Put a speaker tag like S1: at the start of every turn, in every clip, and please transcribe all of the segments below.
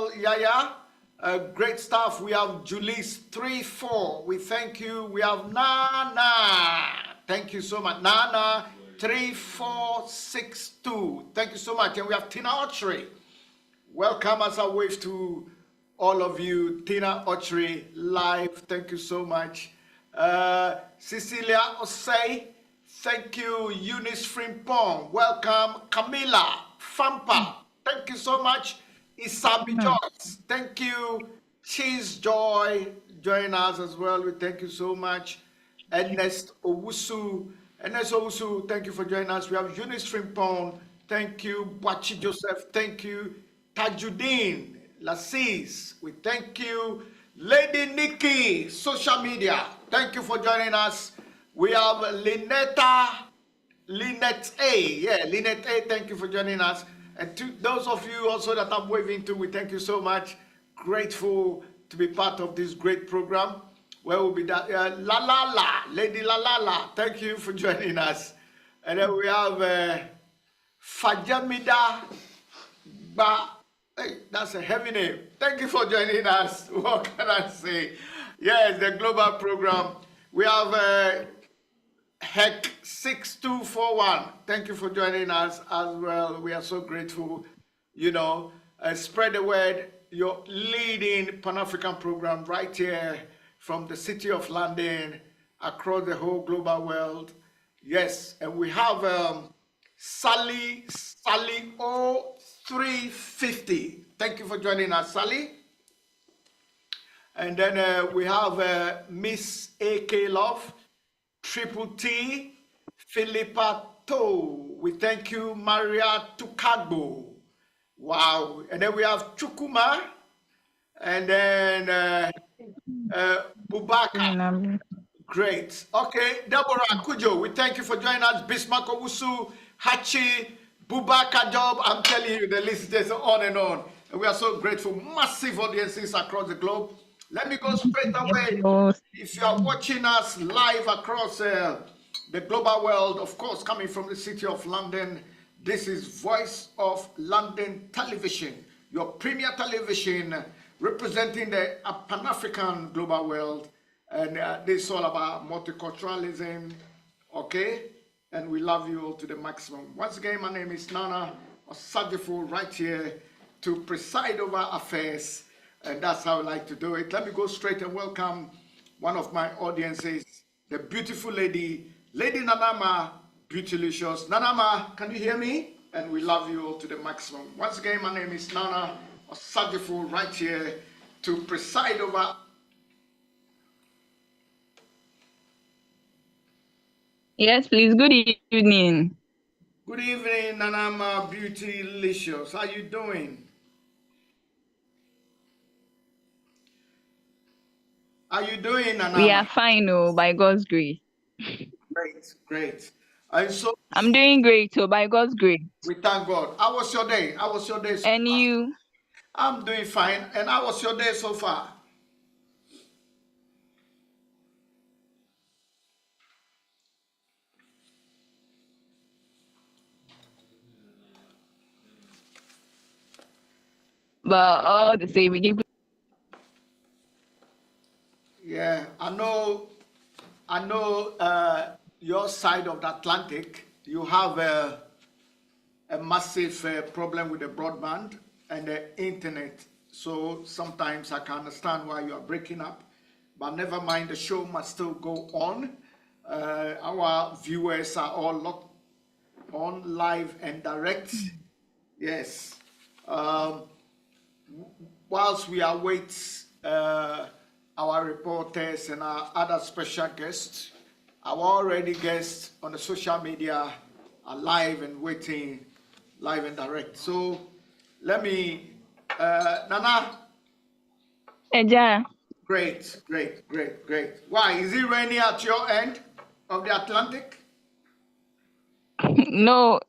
S1: well, Yaya. Great stuff. We have Julius 3-4. We thank you. We have Nana. Thank you so much. Nana 3462. Thank you so much. And we have Tina Archery. Welcome as I wave to all of you. Tina Archery live. Thank you so much. Cecilia Osei. Thank you. Eunice Frimpong. Welcome. Camila Fampa. Thank you so much. Isabi Joyce. Thank you. Cheese Joy. Join us as well. We thank you so much. Ernest Owusu. Ernest Owusu, thank you for joining us. We have Eunice Frimpong. Thank you. Bachi Joseph. Thank you. Tajuddin Lassis. We thank you. Lady Nikki, social media. Thank you for joining us. We have Lynette A. Yeah, Lynette A. Thank you for joining us. And to those of you also that I'm waving to, we thank you so much. Grateful to be part of this great program. Where will be that? Lady La La La. Thank you for joining us. And then we have Fajamida Ba. Hey, that's a heavy name. Thank you for joining us. What can I say? Yes, the global program. We have Heck 6241. Thank you for joining us as well. We are so grateful. You know, spread the word. You're leading Pan-African program right here from the city of London across the whole global world. Yes, and we have Sally 0350. Thank you for joining us, Sally. And then we have Miss AK Love, Triple T, Philippa To. We thank you, Maria Tukagbo. Wow. And then we have Chukuma. And then Bubaka. Great. Okay. Deborah Kujo, we thank you for joining us. Bismarck Owusu, Hachi, Bubaka Job. I'm telling you, the list is on and on. And we are so grateful. Massive audiences across the globe. Let me go straight away. If you are watching us live across the global world, of course, coming from the city of London, this is Voice of London Television, your premier television representing the Pan-African global world. And this is all about multiculturalism, okay? And we love you all to the maximum. Once again, my name is Nana Osagyeo, right here to preside over affairs. And that's how I like to do it. Let me go straight and welcome one of my audiences, the beautiful lady, Lady Nanama Beautylicious. Nanama, can you hear me? And we love you all to the maximum. Once again, my name is Nana Osagyeo, right here to preside over.
S2: Yes, please. Good evening.
S1: Good evening, Nanama Beautylicious. How you doing? How you doing, Nanama?
S2: We are fine, by God's grace.
S1: Great, great. And so
S2: I'm doing great, by God's grace.
S1: we thank God. How was your day? How was your day so
S2: And
S1: far?
S2: you?
S1: I'm doing fine. And how was your day so far?
S2: But all the same, we give.
S1: Yeah, I know your side of the Atlantic, you have a massive problem with the broadband and the internet. So sometimes I can understand why you are breaking up, but never mind, the show must still go on. Our viewers are all locked on live and direct. Yes. Whilst we await our reporters and our other special guests, our already guests on the social media are live and waiting, live and direct. So let me, Nana.
S2: Eja.
S1: Great. Why, is it raining at your end of the Atlantic?
S2: No,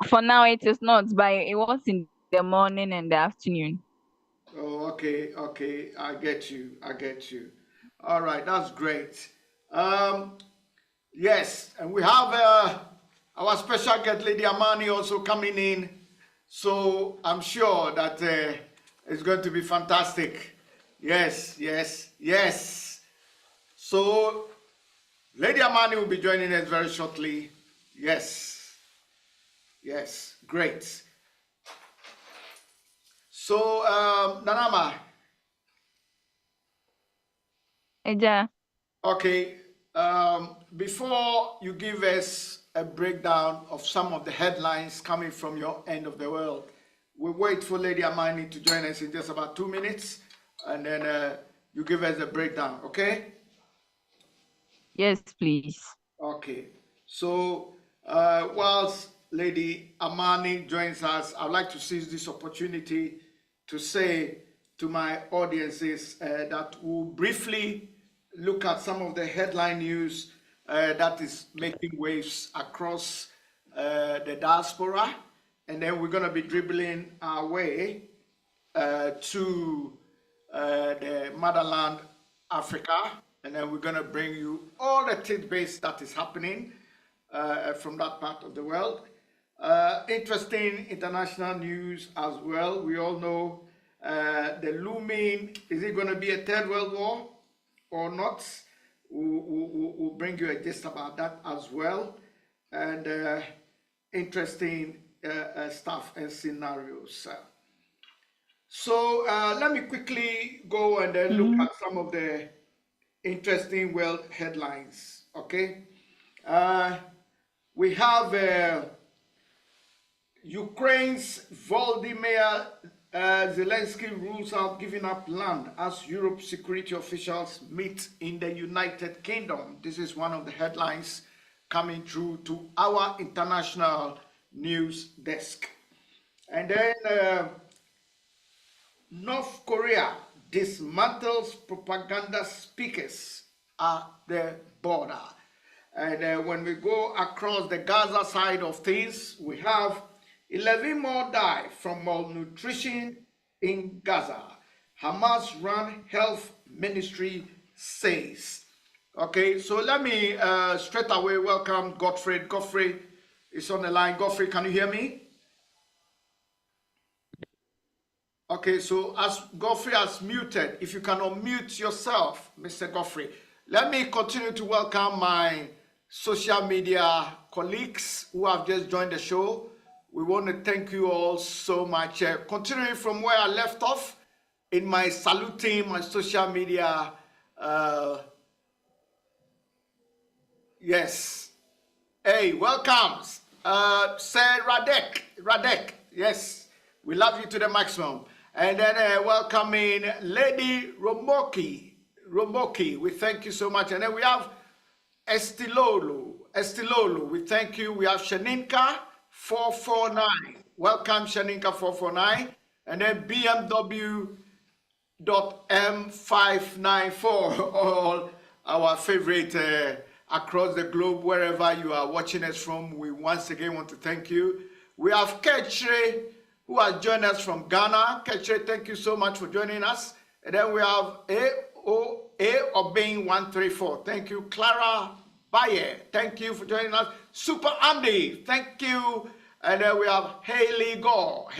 S2: for now it is not, but it was in the morning and the afternoon.
S1: Oh, okay, I get you. All right, that's great. Yes, and we have our special guest, Lady Amani, also coming in. So I'm sure that it's going to be fantastic. Yes. So Lady Amani will be joining us very shortly. Yes, great. So Nanama.
S2: Eja.
S1: Okay, before you give us a breakdown of some of the headlines coming from your end of the world, we'll wait for Lady Amani to join us in just about 2 minutes, and then you give us a breakdown, okay?
S2: Yes, please.
S1: Okay, so whilst Lady Amani joins us, I'd like to seize this opportunity to say to my audiences that we'll briefly look at some of the headline news that is making waves across the diaspora, and then we're going to be dribbling our way to the motherland, Africa, and then we're going to bring you all the tidbits that is happening from that part of the world. Interesting international news as well. We all know the looming, is it going to be a third world war or not? We'll bring you a gist about that as well. And interesting stuff and scenarios. So let me quickly go and then look at some of the interesting world headlines. Okay, we have Ukraine's Volodymyr Zelensky rules out giving up land as Europe security officials meet in the United Kingdom. This is one of the headlines coming through to our international news desk. And then North Korea dismantles propaganda speakers at the border. And when we go across the Gaza side of things, we have 11 more die from malnutrition in Gaza. Hamas-run health ministry says. Okay, so let me straight away welcome Godfrey. Godfrey is on the line. Godfrey, can you hear me? Okay, so as Godfrey has muted, if you can unmute yourself, Mr. Godfrey, let me continue to welcome my social media colleagues who have just joined the show. We want to thank you all so much. Continuing from where I left off in my saluting my social media, yes. Hey, welcome, Sir Radek, yes, we love you to the maximum. And then welcoming Lady Romoki, we thank you so much. And then we have Estilolo, we thank you. We have Shaninka 449, welcome Shaninka 449. And then BMW.M594, all our favorite across the globe, wherever you are watching us from, we once again want to thank you. We have Ketche, who has joined us from Ghana. Ketche, thank you so much for joining us. And then we have Obeying 134. Thank you. Clara Baye, thank you for joining us. Super Andy, thank you. And then we have Haley Gore,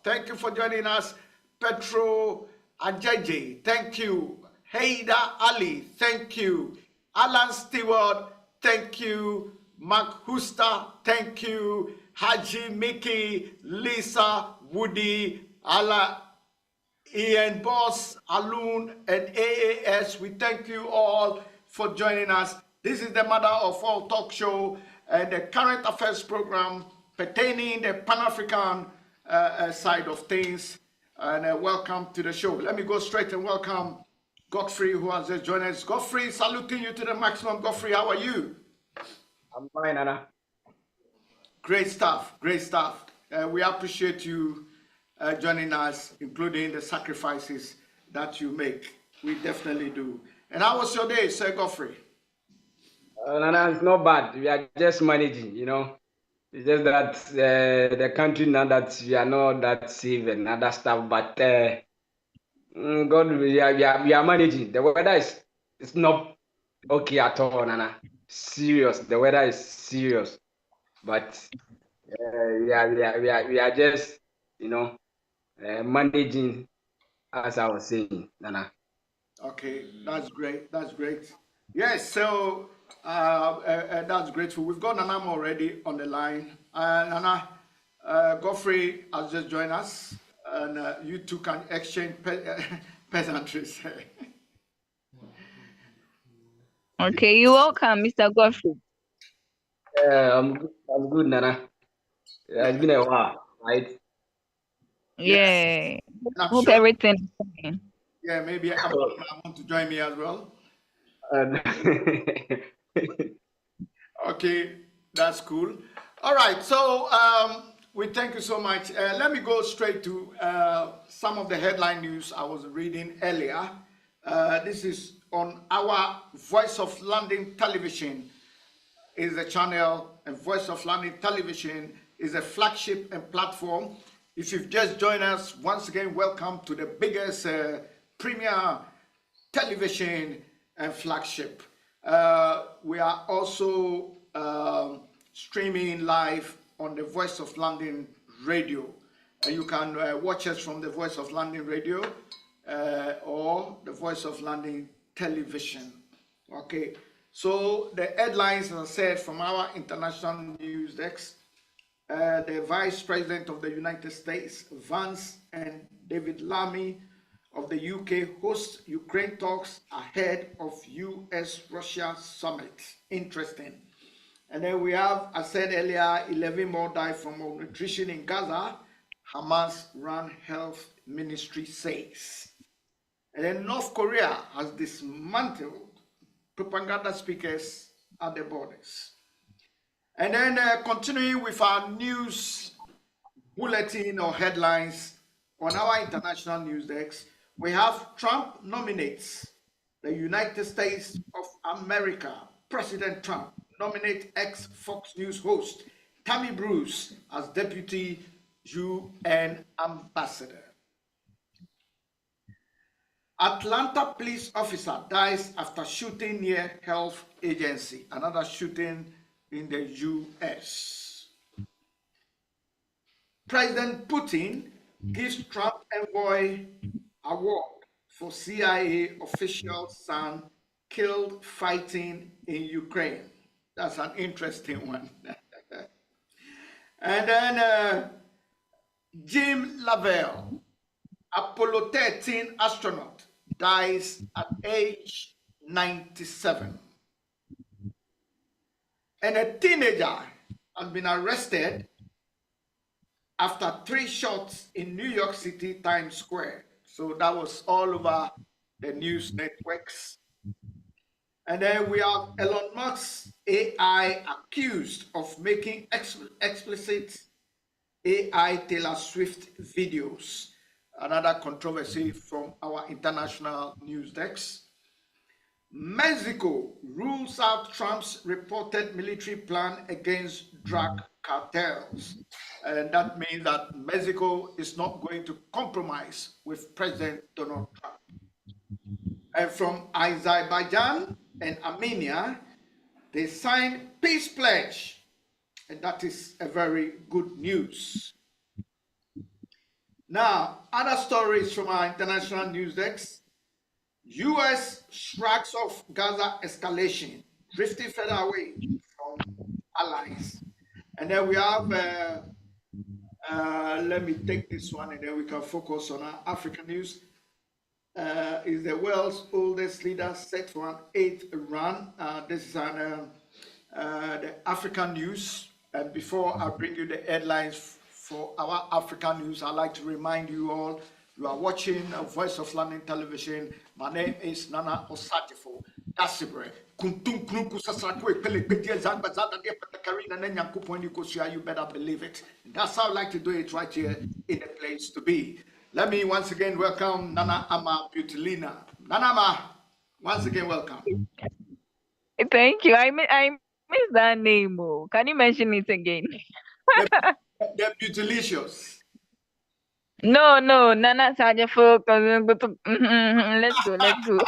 S1: thank you for joining us. Petro Ajeje, thank you. Haida Ali, thank you. Alan Stewart, thank you. Mark Huster, thank you. Haji Mickey, Lisa, Woody, Ala, Ian Boss, Alun, and AAS. We thank you all for joining us. This is the Mother of All Talk Show and the current affairs program pertaining the Pan-African side of things. And welcome to the show. Let me go straight and welcome Godfrey, who has just joined us. Godfrey, saluting you to the maximum. Godfrey, how are you?
S3: I'm fine, Anna.
S1: Great stuff. We appreciate you joining us, including the sacrifices that you make. We definitely do. And how was your day, Sir Godfrey?
S3: Nana, it's not bad. We are just managing, you know. It's just that the country now that we are not that safe and other stuff, but God, we are managing. The weather is it's not okay at all, Nana. Serious. The weather is serious, but We are just, managing, as I was saying, Nana.
S1: Okay, that's great. That's great. Yes, so that's grateful. We've got Nana already on the line. Nana, Godfrey has just joined us, and you two can exchange pleasantries.
S2: Okay, you're welcome, Mr. Godfrey.
S3: I'm good, Nana. It's been a while, right?
S1: Yes,
S2: Yeah.
S1: and I'm
S2: Hope
S1: sure.
S2: everything is fine.
S1: Yeah, maybe I want to join me as well.
S3: And
S1: Okay, that's cool. All right, so we thank you so much. Let me go straight to some of the headline news I was reading earlier. This is on our Voice of London Television is the channel, and Voice of London Television is a flagship and platform. If you've just joined us, once again, welcome to the biggest premier television and flagship. We are also streaming live on the Voice of London radio. You can watch us from the Voice of London radio or the Voice of London television. Okay, so the headlines, as I said, from our international news desk. The Vice President of the United States, Vance, and David Lammy of the UK host Ukraine talks ahead of US-Russia summit. Interesting. And then we have, I said earlier, 11 more die from malnutrition in Gaza, Hamas-run health ministry says. And then North Korea has dismantled propaganda speakers at the borders. And then continuing with our news bulletin or headlines on our international news desk, we have Trump nominates the United States of America. President Trump nominates ex-Fox News host Tammy Bruce as deputy UN ambassador. Atlanta police officer dies after shooting near health agency. Another shooting in the US. President Putin gives Trump envoy award for CIA official son killed fighting in Ukraine. That's an interesting one. And then Jim Lovell, Apollo 13 astronaut, dies at age 97. And a teenager has been arrested after 3 shots in New York City Times Square. So that was all over the news networks. And then we have Elon Musk's AI accused of making explicit AI Taylor Swift videos. Another controversy from our international news desk. Mexico rules out Trump's reported military plan against drug cartels. And that means that Mexico is not going to compromise with President Donald Trump. And from Azerbaijan and Armenia, they signed peace pledge. And that is a very good news. Now, other stories from our international news desk. U.S. shrugs off Gaza escalation, drifting further away from allies. And then we have, let me take this one and then we can focus on our African news. Is the world's oldest leader set for an 8th run? This is the African news. And before I bring you the headlines for our African news, I'd like to remind you all, you are watching Voice of London Television. My name is Nana Osagyeo. Dasibre. You better believe it. That's how I like to do it right here in the place to be. Let me once again welcome Nana Ama Butilina. Nana Ama, once again welcome.
S2: Thank you. I missed that name. Oh. Can you mention it again?
S1: The Butilicious.
S2: No, Nana Sajafo. Let's go.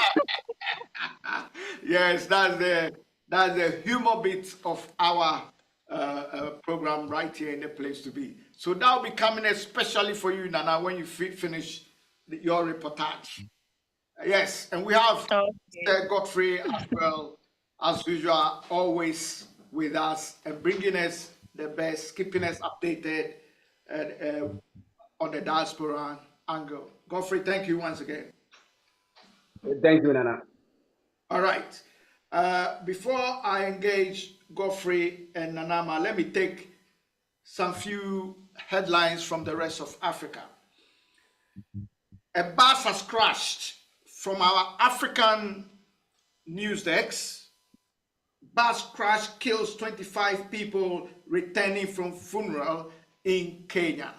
S1: Yes, that's the humor bit of our program right here in the place to be. So that will be coming especially for you, Nana, when you finish your reportage. Yes, and we have Godfrey as well, as usual, always with us and bringing us the best, keeping us updated on the diaspora angle. Godfrey, thank you once again.
S3: Thank you, Nana.
S1: All right. Before I engage Godfrey and Nanama, let me take some few headlines from the rest of Africa. A bus has crashed from our African news desk. Bus crash kills 25 people returning from funeral in Kenya.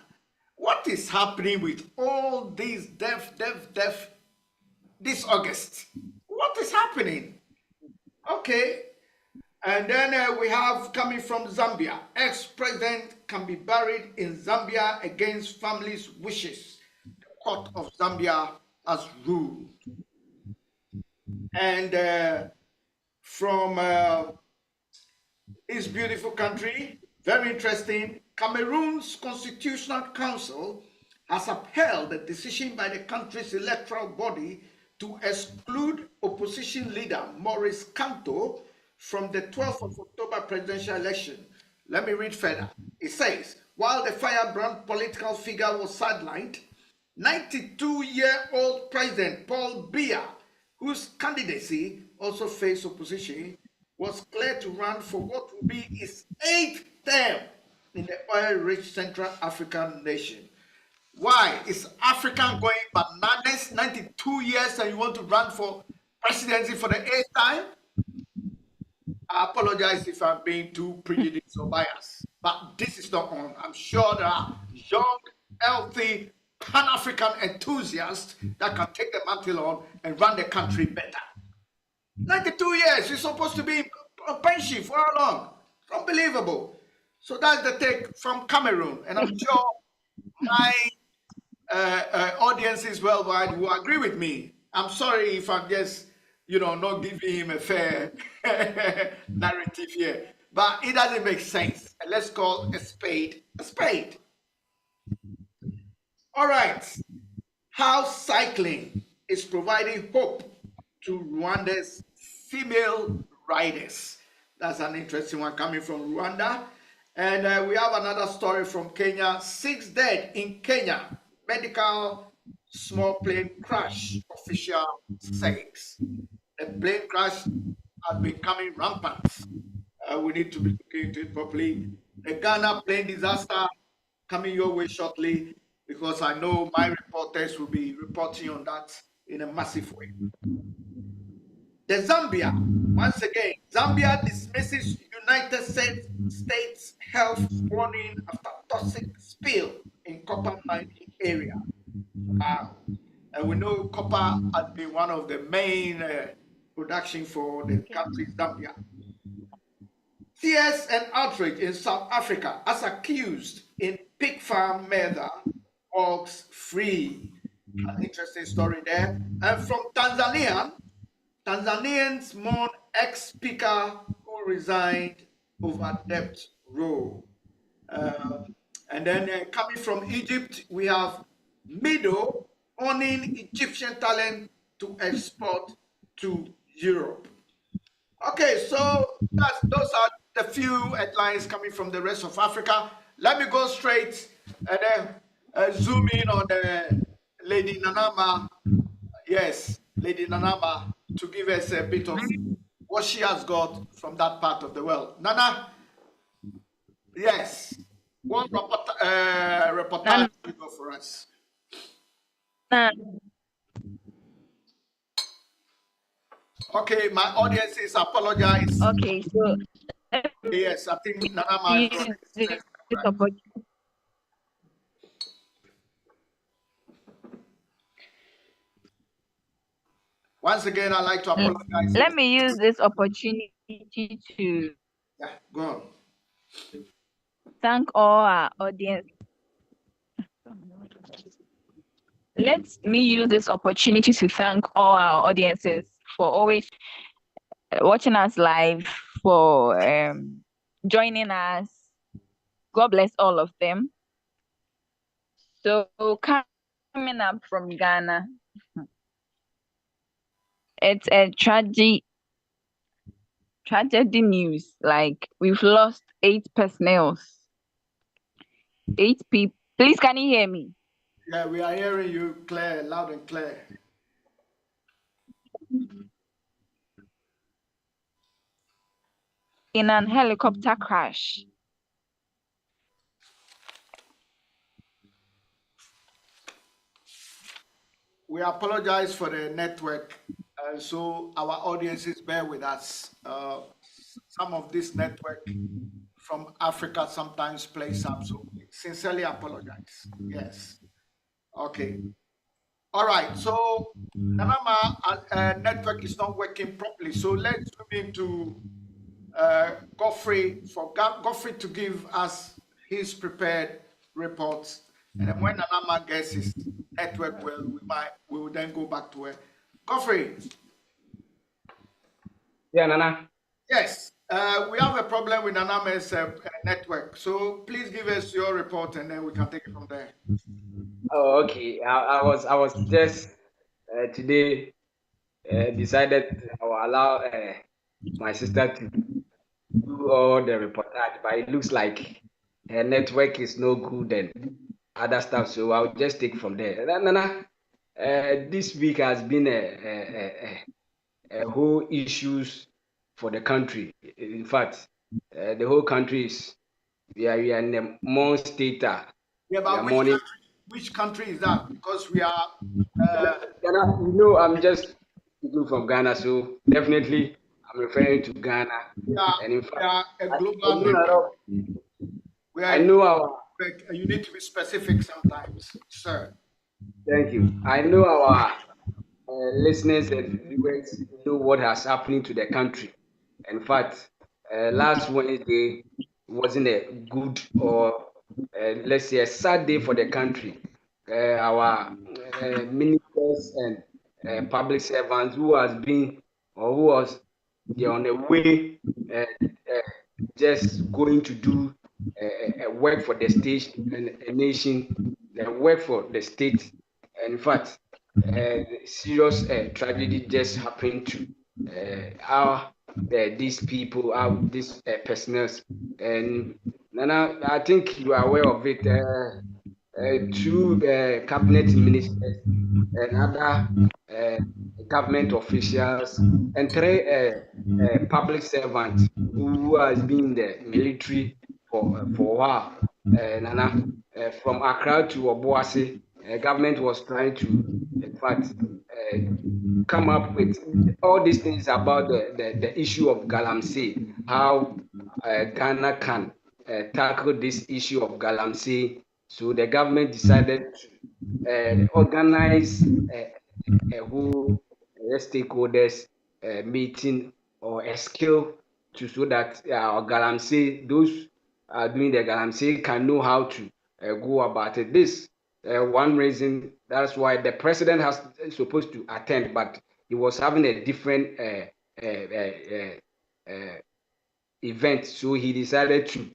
S1: What is happening with all these death this August? What is happening? Okay. And then we have coming from Zambia. Ex-president can be buried in Zambia against family's wishes. The court of Zambia has ruled. And from this beautiful country, very interesting, Cameroon's Constitutional Council has upheld the decision by the country's electoral body to exclude opposition leader Maurice Kamto from the 12th of October presidential election. Let me read further. It says, while the firebrand political figure was sidelined, 92-year-old President Paul Biya, whose candidacy also faced opposition, was cleared to run for what will be his 8th term in the oil-rich Central African nation. Why? Is Africa going bananas, 92 years, and you want to run for presidency for the 8th time? I apologize if I'm being too prejudiced or biased, but this is not on. I'm sure there are young, healthy, Pan-African enthusiasts that can take the mantle on and run the country better. 92 years, you're supposed to be on pension for how long? It's unbelievable. So that's the take from Cameroon, and I'm sure my audiences worldwide will agree with me. I'm sorry if I'm just, not giving him a fair narrative here, but it doesn't make sense. And let's call a spade a spade. All right. How cycling is providing hope to Rwanda's female riders. That's an interesting one coming from Rwanda. And we have another story from Kenya. 6 dead in Kenya. Medical small plane crash, official says. The plane crash has been coming rampant. We need to be looking into it properly. The Ghana plane disaster coming your way shortly, because I know my reporters will be reporting on that in a massive way. The Zambia, once again, Zambia dismisses United States health warning after toxic spill in copper mining area. And we know copper has been one of the main production for the country Zambia. Tears and outrage in South Africa as accused in pig farm murder, hogs free. An interesting story there. And from Tanzania, Tanzanians mourn ex-speaker who resigned over debt row. And then coming from Egypt, we have Mido owning Egyptian talent to export to Europe. Okay, so those are the few headlines coming from the rest of Africa. Let me go straight and then zoom in on Lady Nanama. Yes, Lady Nanama, to give us a bit of what she has got from that part of the world. Nana, yes, one reportage you go for us. Okay, my audiences apologize.
S2: Okay, so
S1: yes, I think Nanama is right. Once again, I'd like to apologize.
S2: Let me use this opportunity to
S1: go on.
S2: Thank all our audience. Let me use this opportunity to thank all our audiences for always watching us live, for joining us. God bless all of them. So coming up from Ghana, it's a tragedy news. Like we've lost 8 personnel, 8 people. Please, can you hear me?
S1: Yeah, we are hearing you clear, loud and clear.
S2: In an helicopter crash.
S1: We apologize for the network, so our audiences bear with us. Some of this network from Africa sometimes plays up, so we sincerely apologize. Yes. Okay. All right. So Nanama network is not working properly. So let's move into Godfrey for Godfrey to give us his prepared reports, and then when Nanama gets his network well, we will then go back to it. Godfrey,
S3: Yeah, Nana.
S1: yes, we have a problem with Nanama's network, so please give us your report, and then we can take it from there.
S3: Oh, okay. I was just today decided I will allow my sister to do all the reportage, but it looks like her network is no good and other stuff. So I'll just take from there. Nana, this week has been a whole issues for the country. In fact, the whole country is we are in a more state.
S1: Yeah,
S3: We are
S1: but
S3: mourning.
S1: which country is that? Because we are
S3: Ghana, I'm just speaking from Ghana, so definitely I'm referring to Ghana.
S1: we are
S3: And in
S1: we
S3: fact,
S1: are a
S3: I, I
S1: global
S3: know a
S1: network.
S3: lot.
S1: We are
S3: I
S1: a
S3: know
S1: global
S3: our.
S1: network. You need to be specific sometimes, sir.
S3: Thank you. I know our listeners and viewers know what has happened to the country. In fact, last Wednesday wasn't a good or let's say a sad day for the country. Our ministers and public servants who has been or who was they're on the way just going to do work for the state and a nation, work for the state. And in fact, serious tragedy just happened to our these people, our these personals. And Nana, I think you are aware of it. Two cabinet ministers and other uh, government officials and three public servants who has been in the military for a while. Nana, from Accra to Obuasi, government was trying to, in fact, come up with all these things about the issue of Galamsey, how Ghana can tackle this issue of Galamsey. So the government decided to organize a whole stakeholders meeting or a skill to so that Galamsey, those doing the Galamsey can know how to go about it. This one reason that's why the president has supposed to attend, but he was having a different event, so he decided to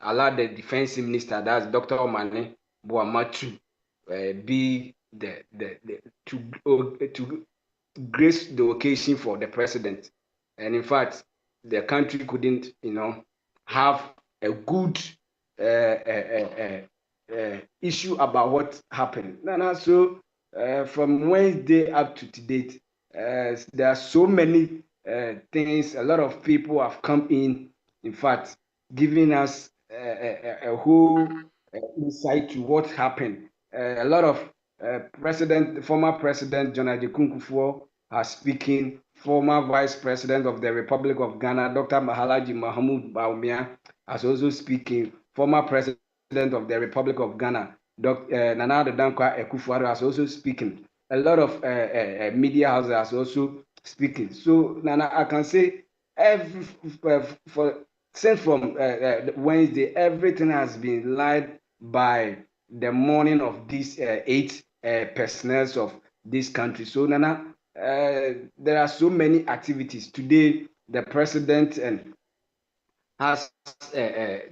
S3: allow the defense minister, that's Dr. Omane Boama, to be the to grace the occasion for the president. And in fact, the country couldn't, have a good issue about what happened. And so from Wednesday up to today, there are so many things. A lot of people have come in fact, giving us a whole insight to what happened. A lot of former President John Adjei Kufuor has speaking. Former Vice President of the Republic of Ghana, Dr. Mahalaji Mahmoud Bawumia, has also speaking. Former President of the Republic of Ghana, Dr. Nana Addo Dankwa Akufo-Addo, has also speaking. A lot of media houses has also speaking. So, Nana, I can say since from Wednesday, everything has been led by the morning of these 8 personnel of this country. So, Nana, there are so many activities. Today, the president and has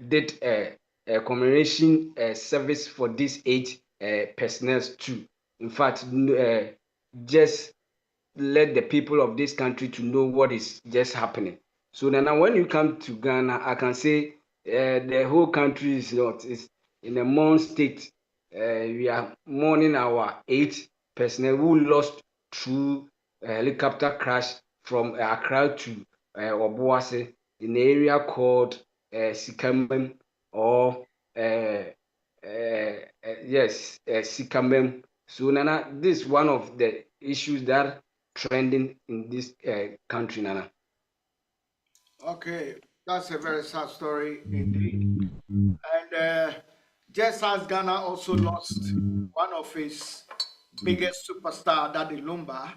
S3: did a commemoration service for these 8 personnel too. In fact, just let the people of this country to know what is just happening. So now when you come to Ghana, I can say the whole country is in a mourn state. We are mourning our 8 personnel who lost through a helicopter crash from Accra to Obuasi in the area called Sikamem or Sikamem. So Nana, this is one of the issues that trending in this country, Nana.
S1: Okay, that's a very sad story indeed. And just as Ghana also lost one of its biggest superstar, Daddy Lumba,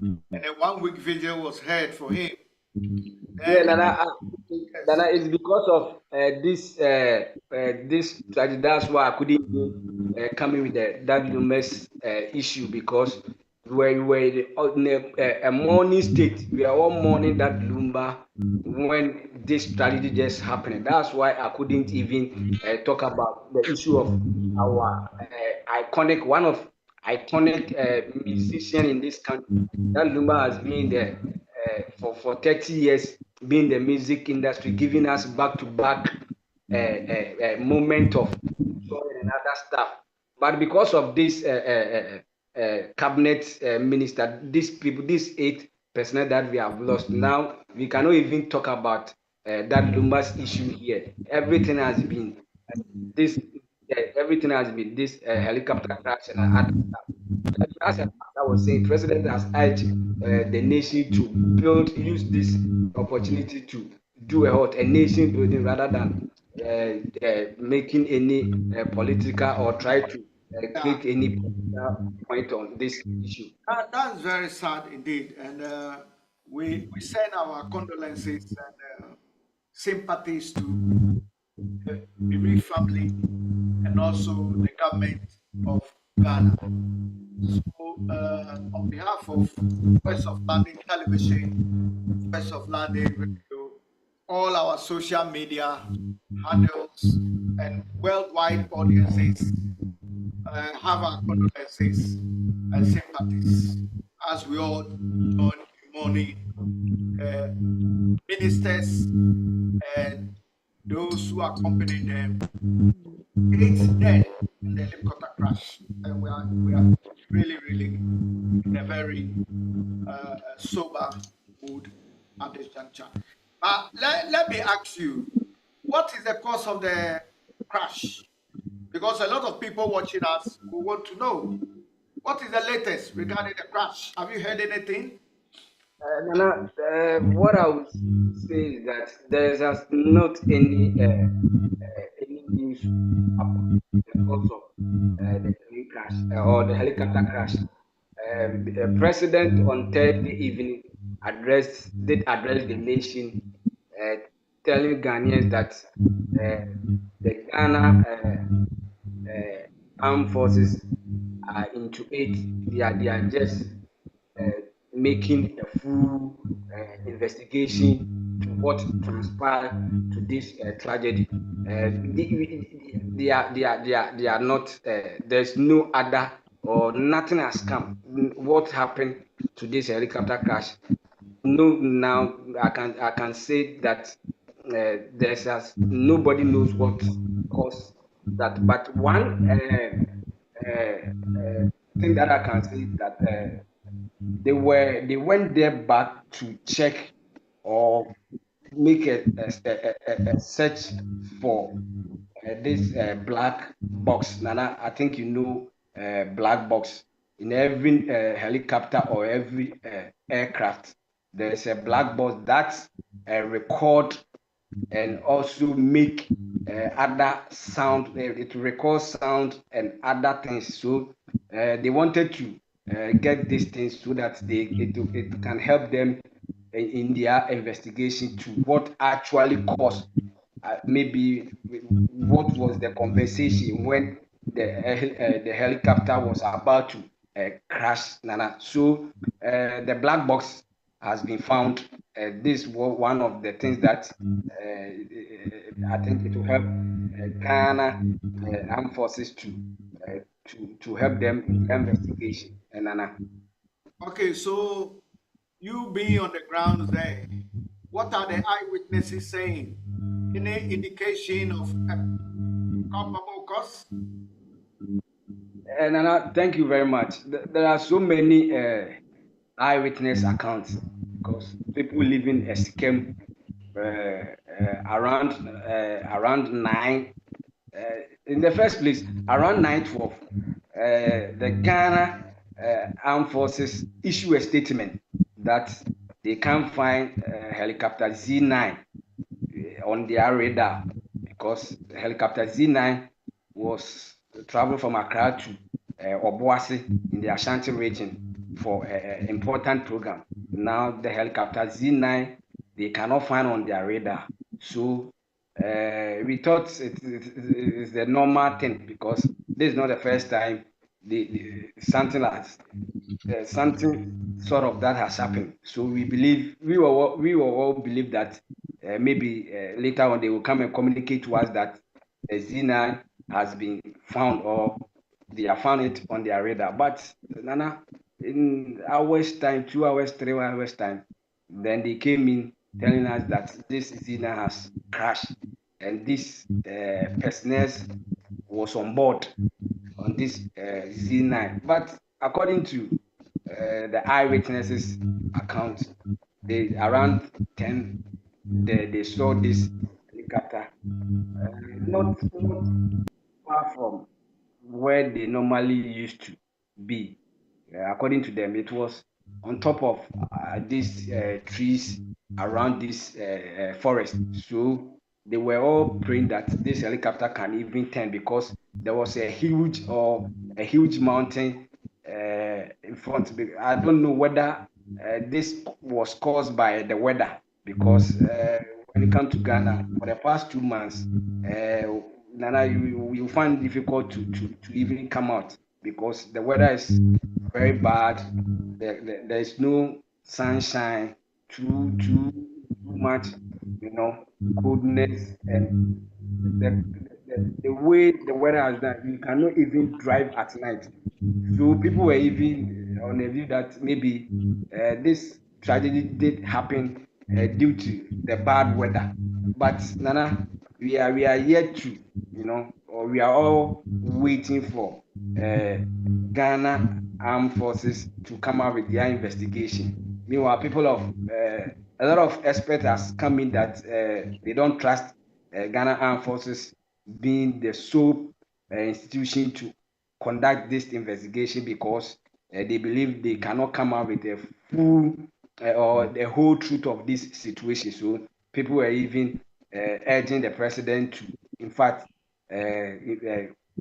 S1: and a 1 week vigil was held for him.
S3: Yeah,
S1: Then,
S3: Nana,
S1: yes,
S3: it's because of this tragedy. That's why I couldn't even come in with that Lumes issue because we were in a mourning state. We are all mourning that Lumba when this tragedy just happened. That's why I couldn't even talk about the issue of our one of iconic musician in this country. That Lumba has been there for 30 years, being the music industry, giving us back to back moment of joy and other stuff. But because of this cabinet minister, these people, these 8 personnel that we have lost, now we cannot even talk about that Lumba's issue here. Everything has been this. Everything has been this helicopter crash and other stuff. As I was saying, President has urged the nation to use this opportunity to do a nation building rather than making any political or try to
S1: yeah,
S3: create any political point on this issue.
S1: that's very sad indeed. And we send our condolences and sympathies to the bereaved family and also the government of Ghana. So, on behalf of Voice of London Television, Voice of London Radio, all our social media handles, and worldwide audiences, have our condolences and sympathies as we all join in mourning uh, ministers and those who accompany them. 8 dead in the helicopter crash, and we are really, really in a very sober mood at this juncture. Let me ask you, what is the cause of the crash? Because a lot of people watching us will want to know what is the latest regarding the crash. Have you heard anything?
S3: Nana, what I would say is that there is not any news about the cause of the plane crash or the helicopter crash. The president on Thursday evening did address the nation, uh, telling Ghanaians that uh, the Ghana armed forces are into it. They are just uh, making a full investigation to what transpired to this tragedy. They are not. There's no other or nothing has come. What happened to this helicopter crash? No, now I can say that there's nobody knows what caused that. But one thing that I can say that they went there back to check or make a search for this black box. Nana, I think you know black box. In every helicopter or every aircraft, there's a black box that record and also make other sound. It records sound and other things. So they wanted to get these things so that it can help them in their investigation to what actually caused maybe what was the conversation when the helicopter was about to crash, Nana. So the black box has been found. This was one of the things that I think it will help Ghana armed forces to help them in the investigation. And
S1: Okay, so you being on the ground there, what are the eyewitnesses saying? Any indication of a culpable cause?
S3: Thank you very much. There are so many eyewitness accounts because people living a scam around 9 in the first place, around 9:12, the Ghana Armed Forces issue a statement that they can't find helicopter Z9 on their radar because helicopter Z9 was traveling from Accra to Obuasi in the Ashanti region for an important program. Now the helicopter Z9 they cannot find on their radar. So we thought it's the normal thing because this is not the first time something sort of that has happened. So we will all believe that maybe later on they will come and communicate to us that the Zina has been found or they have found it on their radar. But Nana, in hours time, 2 hours, 3 hours time, then they came in telling us that this Zina has crashed and this personnel was on board on this Z9. But according to the eyewitnesses account, they around 10 they saw this helicopter not far from where they normally used to be. According to them, it was on top of these trees around this forest. So they were all praying that this helicopter can even turn because there was a huge mountain in front. I don't know whether this was caused by the weather because when it comes to Ghana, for the past 2 months, Nana, you find it difficult to even come out because the weather is very bad. There is no sunshine, too much, coldness, and the way the weather has done, you cannot even drive at night. So people were even on a view that maybe this tragedy did happen due to the bad weather. But Nana, we are yet to, or we are all waiting for Ghana Armed Forces to come out with their investigation. Meanwhile, a lot of experts has come in that they don't trust Ghana Armed Forces being the sole institution to conduct this investigation because they believe they cannot come out with a full or the whole truth of this situation. So people were even urging the president to, in fact,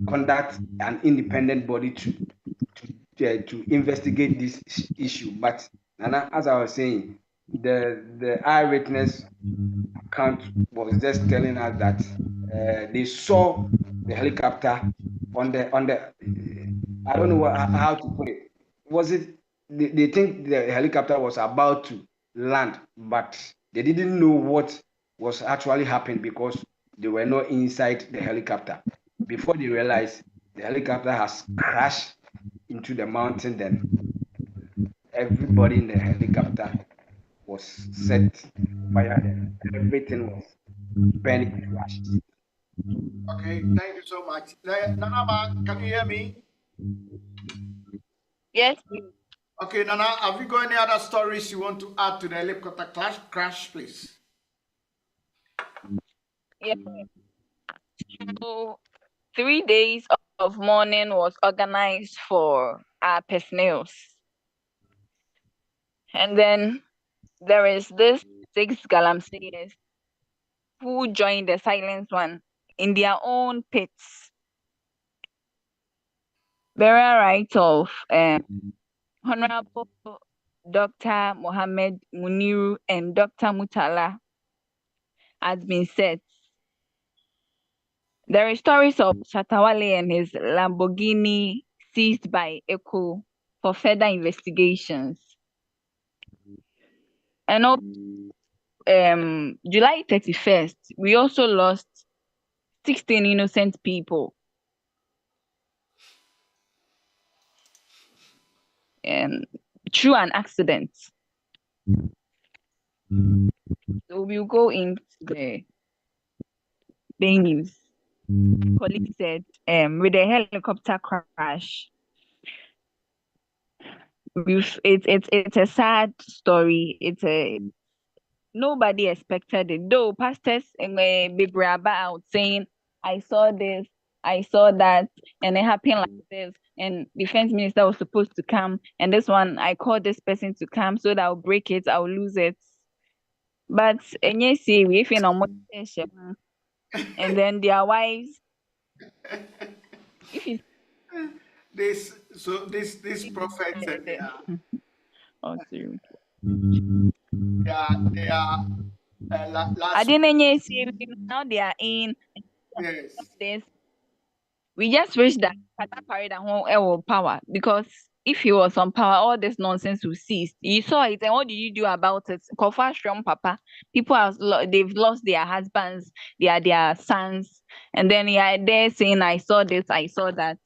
S3: conduct an independent body to investigate this issue. But Nana, as I was saying, the eyewitness account was just telling us that they saw the helicopter on the I don't know how to put it. Was it they think the helicopter was about to land, but they didn't know what was actually happening because they were not inside the helicopter. Before they realized the helicopter has crashed into the mountain, then everybody in the helicopter was set fire. Everything was burning to ashes.
S1: Okay, thank you so much. Nana, can you hear me?
S2: Yes, please.
S1: Okay, Nana, have you got any other stories you want to add to the helicopter crash, please?
S2: Yes. So 3 days of mourning was organized for our personnel. And then there is this 6 galamseyers who joined the silent one in their own pits. Burial rites of Honorable Dr. Mohammed Muniru and Dr. Mutala has been set. There is stories of Shatawale and his Lamborghini seized by ECHO for further investigations. And July 31st, we also lost 16 innocent people. Through an accident. So we'll go into the news. Colleague said, with a helicopter crash, it's a sad story. Nobody expected it. Though pastors be out saying, I saw this, I saw that, and it happened like this. And defense minister was supposed to come, and this one I called this person to come so that I'll break it, I'll lose it. But and yes, we if and then their wives, if you
S1: This prophet said
S2: oh sorry.
S1: they are
S2: I
S1: last
S2: didn't see now they are in
S1: yes.
S2: this. We just wish that Pata carried a whole power, because if he was on power, all this nonsense will cease. You saw it, and what did you do about it? Kofa Shrom Papa. People they've lost their husbands, their sons, and then they're saying, I saw this, I saw that.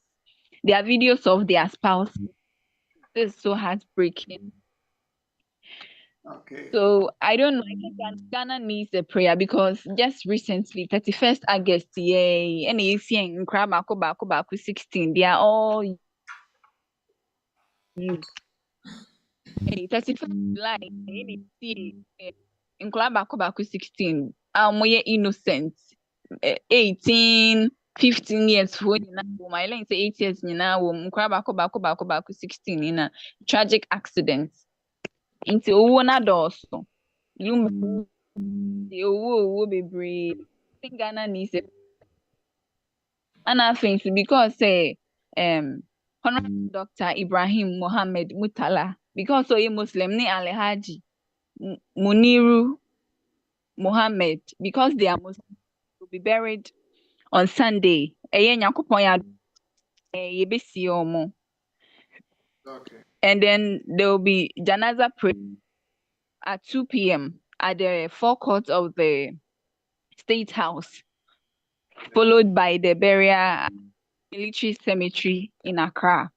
S2: There are videos of their spouse. This is so heartbreaking.
S1: Okay.
S2: So I don't know. I think Ghana needs a prayer, because just recently, 31st August, yay, and you see in Baku 16, they are all youth. Hey, 31st July, in Baku 16, more innocent, 18, 15 years, my line say 8 years, Baku 16, in a tragic accident. Into owó dọọso. The owó bebree. I think Ghana needs it. And I think because Honorable Dr. Ibrahim Mohammed Mutala, because so Muslim ni Alhaji Muniru Mohammed, because they are Muslim, will be buried on Sunday.
S1: Okay.
S2: And then there will be Janaza prayer at 2 p.m. at the forecourt of the State House, followed by the burial at military cemetery in Accra.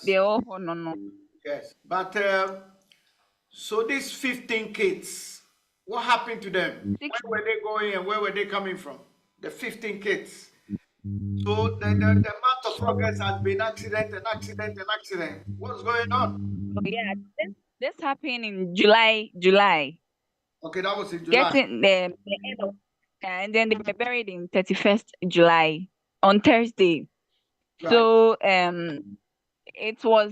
S2: They're all no.
S1: Yes, but so these 15 kids, what happened to them? Where were they going and where were they coming from? The 15 kids. So the month of August has been accident and accident and accident. What's going on?
S2: Oh, yeah, this happened in July.
S1: Okay, that was in July.
S2: Getting the end of, and then they were buried in 31st July on Thursday.
S1: Right.
S2: So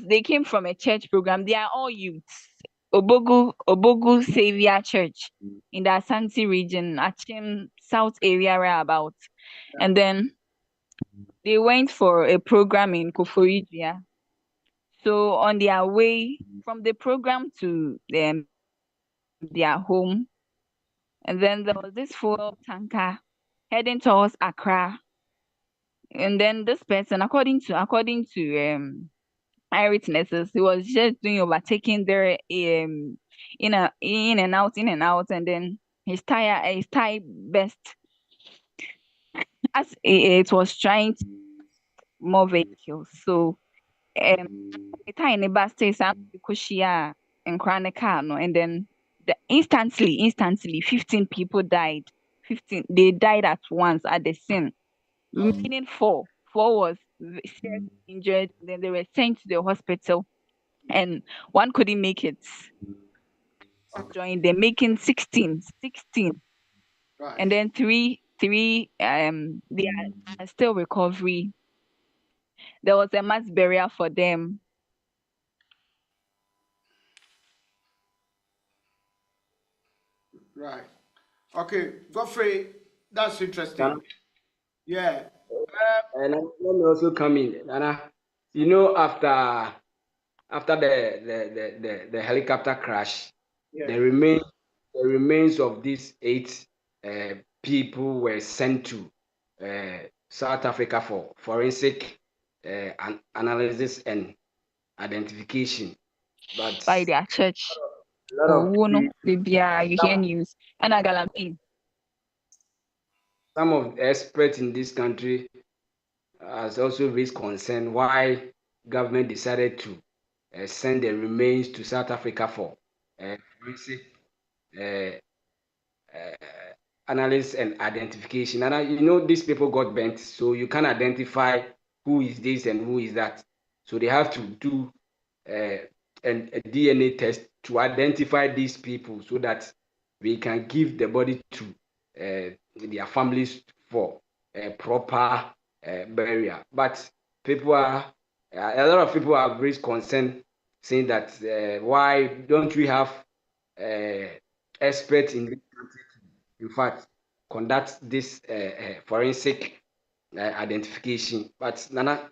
S2: they came from a church program. They are all youths. Obogu Savior Church in the Ashanti region, Achim South area about. And then they went for a program in Koforidua. So on their way from the program to their home, and then there was this fuel tanker heading towards Accra. And then this person, according to eyewitnesses, he was just doing overtaking there in and out, and then his tie burst as it was trying to move vehicles. So the tie in the bus stays out and car no, and then instantly 15 people died. 15 they died at once at the scene. Remaining four was seriously injured. Then they were sent to the hospital, and one couldn't make it. Join them, making 16.
S1: Right.
S2: And then three they are still recovery. There was a mass burial for them.
S1: Right. Okay, Godfrey, that's interesting. Yeah.
S3: And let me also come in, Nana. You know, after the helicopter crash,
S1: Yeah.
S3: the remains of these 8 people were sent to South Africa for forensic analysis and identification. But
S2: by their church.
S3: a lot
S2: Or
S3: of
S2: no, you hear news. And I got
S3: some of the experts in this country has also raised concern why government decided to send the remains to South Africa for forensic uh, analysis and identification. And you know, these people got bent, so you can identify who is this and who is that. So they have to do a DNA test to identify these people so that we can give the body to their families for a proper burial. But people are a lot of people have raised concern saying that why don't we have experts in this country to, in fact, conduct this forensic identification. But Nana,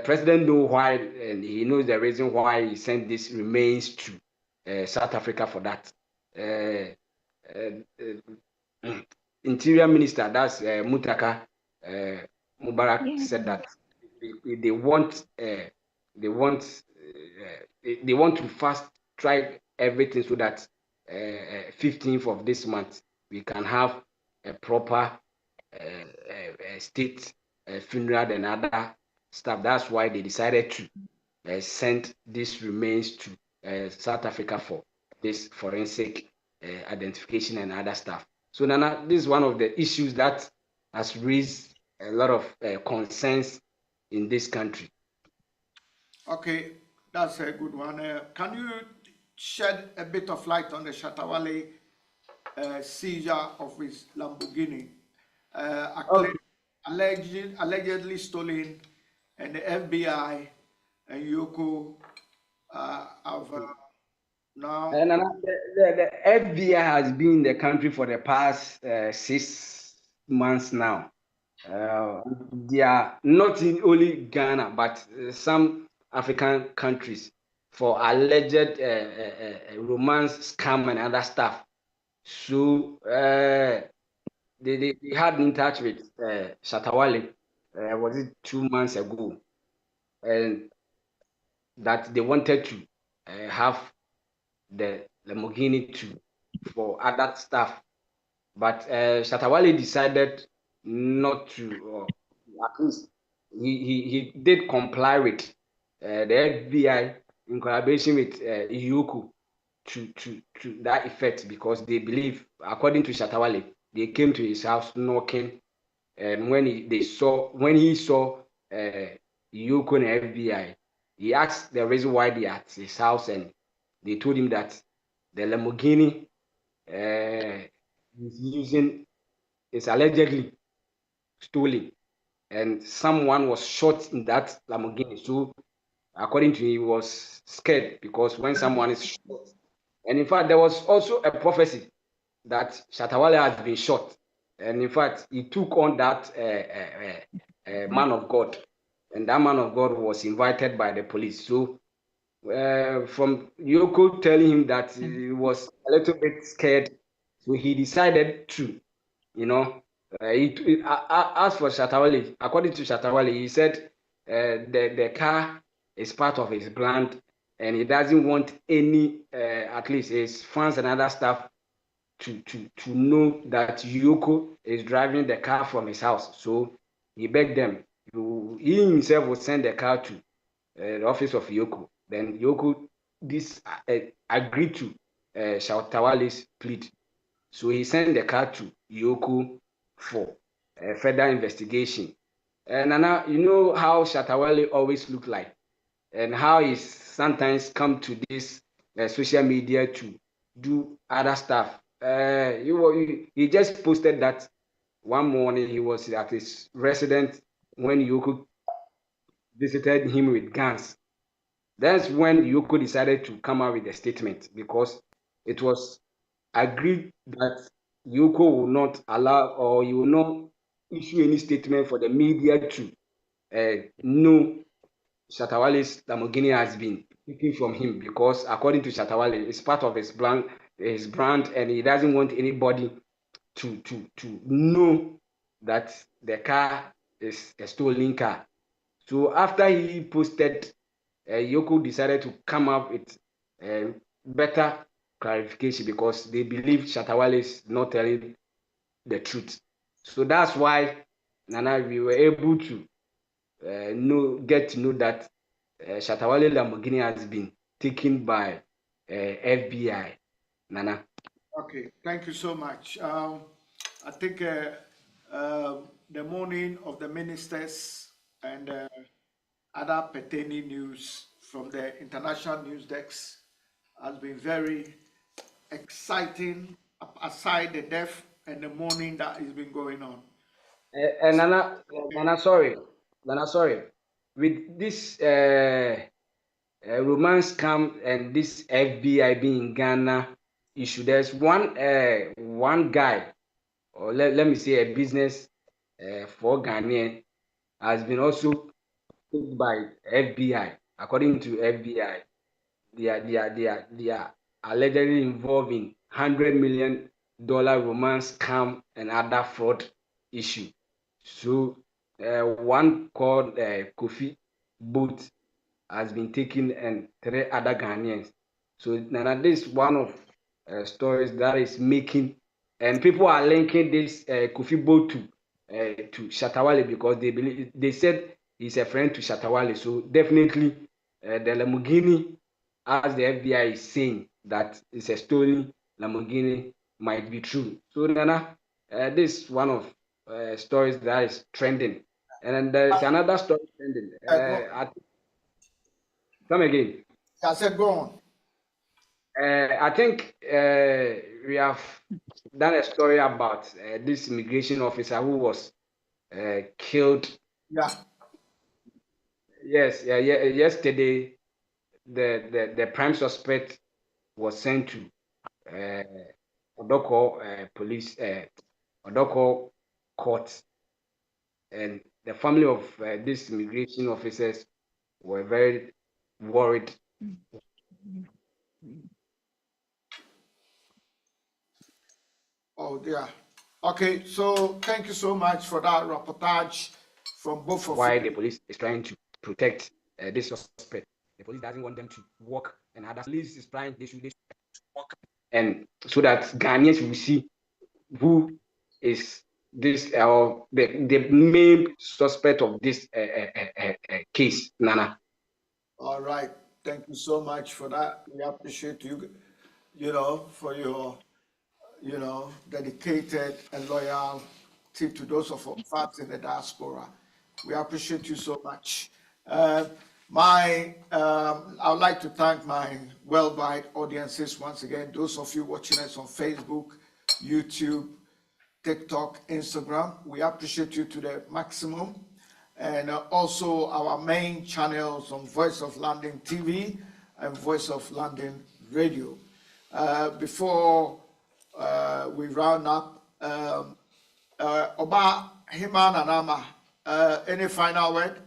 S3: President know why, and he knows the reason why he sent this remains to South Africa for that. Uh, Interior Minister, that's Mutaka Mubarak, said that they want they want to fast track everything so that 15th of this month we can have a proper state funeral and other stuff. That's why they decided to send these remains to South Africa for this forensic identification and other stuff. So Nana, this is one of the issues that has raised a lot of concerns in this country.
S1: Okay, that's a good one. Can you shed a bit of light on the Shatawale seizure of his Lamborghini,
S3: Okay.
S1: allegedly stolen, and the FBI and Yoko have now.
S3: And the FBI has been in the country for the past 6 months now. They are not in only Ghana, but some African countries for alleged romance scam and other stuff. So they had in touch with Shatawale, was it 2 months ago, and that they wanted to have the Lamborghini too for other stuff. But Shatawale decided not to, or at least he did comply with the FBI in collaboration with Iyuku to that effect, because they believe, according to Shatawale, they came to his house knocking, and when he saw Iyuku and FBI, he asked the reason why they at his house, and they told him that the Lamborghini he's using is allegedly stolen, and someone was shot in that Lamborghini. So, according to him, he was scared because when someone is shot, and in fact, there was also a prophecy that Shatawale has been shot, and in fact, he took on that man of God, and that man of God was invited by the police. So, from Yoko telling him that he was a little bit scared, so he decided to, you know, as for Shatawale, according to Shatawale, he said the car is part of his brand, and he doesn't want any, at least his fans and other stuff, to know that Yoko is driving the car from his house. So he begged them. He himself would send the car to the office of Yoko. Then Yoko agreed to Shatawale's plea. So he sent the car to Yoko for further investigation. And Nana, you know how Shatawale always look like, and how he sometimes come to this social media to do other stuff. He just posted that one morning he was at his residence when Yoko visited him with guns. That's when Yoko decided to come out with a statement, because it was agreed that Yoko will not allow, or he will not issue any statement for the media to know Shatawale's Lamborghini has been taken from him, because according to Shatawale, it's part of his brand, and he doesn't want anybody to know that the car is a stolen car. So after he posted Yoko decided to come up with better clarification because they believe Shatawale is not telling the truth. So that's why, Nana, we were able to get to know that Shatawale Lamborghini has been taken by FBI. Nana.
S1: Okay, thank you so much. I think the morning of the ministers and other pertaining news from the international news desks has been very exciting, aside the death and the mourning that has been going on.
S3: Nana, sorry. With this romance scam and this FBI being in Ghana issue, there's one guy, or let me say a business for Ghanaian, has been also picked by FBI. According to FBI, they are allegedly involved in $100 million romance scam and other fraud issue. So one called Kofi Boat has been taken and 3 other Ghanaians. So Nana, this is one of stories that is making, and people are linking this Kofi Boat to Shatawale because they said he's a friend to Shatawale. So definitely the Lamborghini, as the FBI is saying that it's a stolen Lamborghini, might be true. So Nana, this is one of stories that is trending. And then there's another story trending. Come again.
S1: I said, go on.
S3: I think we have done a story about this immigration officer who was killed.
S1: Yeah.
S3: Yes, yesterday the prime suspect was sent to Odoko police, Odoko court, and the family of these immigration officers were very worried.
S1: Oh, dear. Okay, so thank you so much for that reportage from both of
S3: Why
S1: you.
S3: the police is trying to protect this suspect. The police doesn't want them to walk, and other police is trying they should walk, and so that Ghanaians will see who is this the main suspect of this case. Nana.
S1: All right. Thank you so much for that. We appreciate you, for your, dedicated and loyalty to those of us in the diaspora. We appreciate you so much. I would like to thank my worldwide audiences once again. Those of you watching us on Facebook, YouTube, TikTok, Instagram, we appreciate you to the maximum. And also our main channels on Voice of London TV and Voice of London Radio. Before we round up, Oba Himan and Ama, any final word?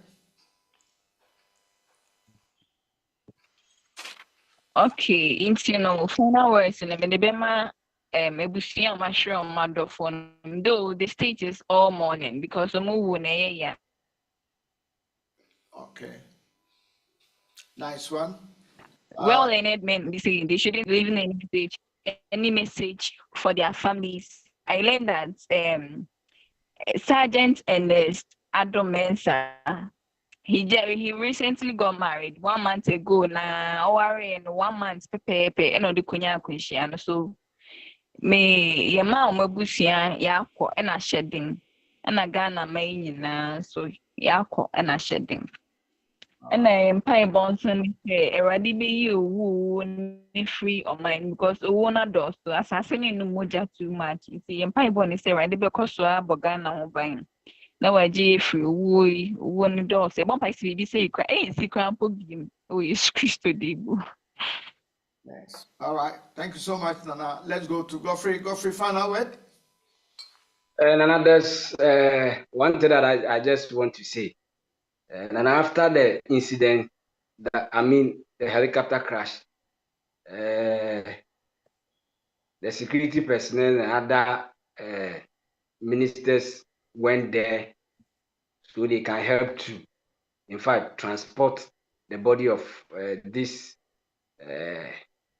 S2: Okay, final words in the Bema ebusua mashro madofo. Though the state is all morning because the move yeah.
S1: Okay. Nice one.
S2: Well-learned men, they shouldn't leave any message for their families. I learned that Sergeant Ernest Adam Mensah, he recently got married 1 month ago. Now, in 1 month, pepe, and the kunya kunshiano. So, me, yama, mabusia, yako, and a shedding, and a Ghana main, so yako, and a shedding. And I pay Bonson already be you free of mine because owner does so assassinate no moja too much. You see, and pay bonus say right because so bogana buying. Now I J free one doors. A bump I see be say cry see crampo game. Oh, yes, Christo Debo.
S1: Yes. All right. Thank you so much, Nana. Let's go to Godfrey. Godfrey, final word.
S3: Nana, there's one thing that I just want to say. And after the incident, the helicopter crash, the security personnel and other ministers went there so they can help to, in fact, transport the body of these